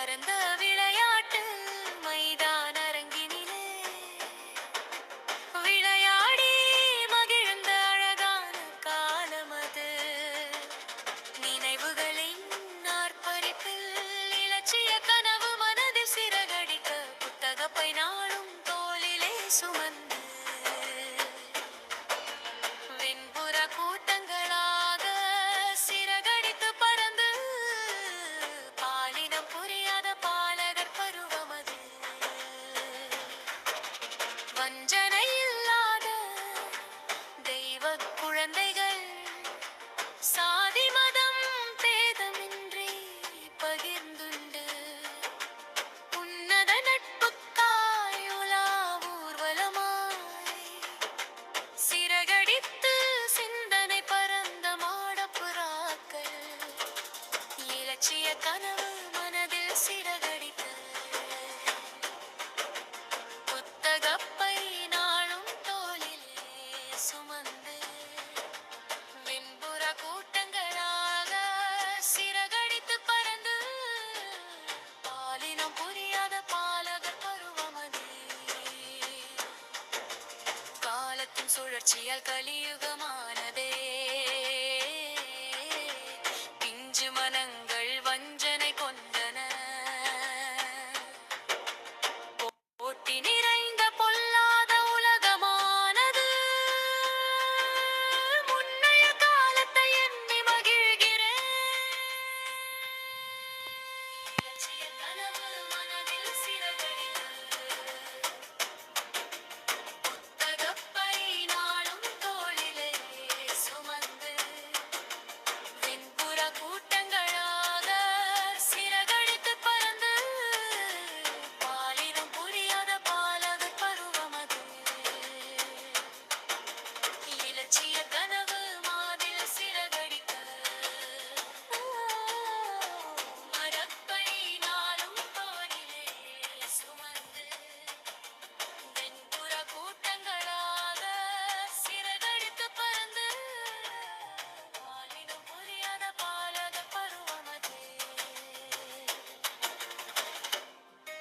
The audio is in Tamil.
பரந்த விளையாட்டு மைதான அரங்கினிலே விளையாடி மகிழ்ந்த அழகான காலமது. நினைவுகளின் ஆர்ப்பரிப்பில் இலட்சிய கனவு மனதில் சிறகடிக்க புத்தகப்பை நாளும் தோளிலே சுமந்து வெண்புற கூட்டங்களாக சிறகடித்து பறந்து பாலினம் புரியாத பாலகர் பருவமது. வஞ்சனை இல்லாத தெய்வ குழந்தைகள் சாதி மதம் பேதமின்றி பகிர்ந்துண்டு உன்னத நட்புக்காய் உலா ஊர்வலமாய் சிறகடித்து சிந்தனை பரந்த மாடப்புறாக்கள் இலட்சிய கனவு மனதில் சிறகடித்து புத்தகப்பை நாளும் தோளிலே சுமந்து வெண்புற கூட்டங்களாக சிறகடித்து பறந்து பாலினம் புரியாத பாலகர் பருவமது. காலத்தின் சுழற்சியால் கலியுகமா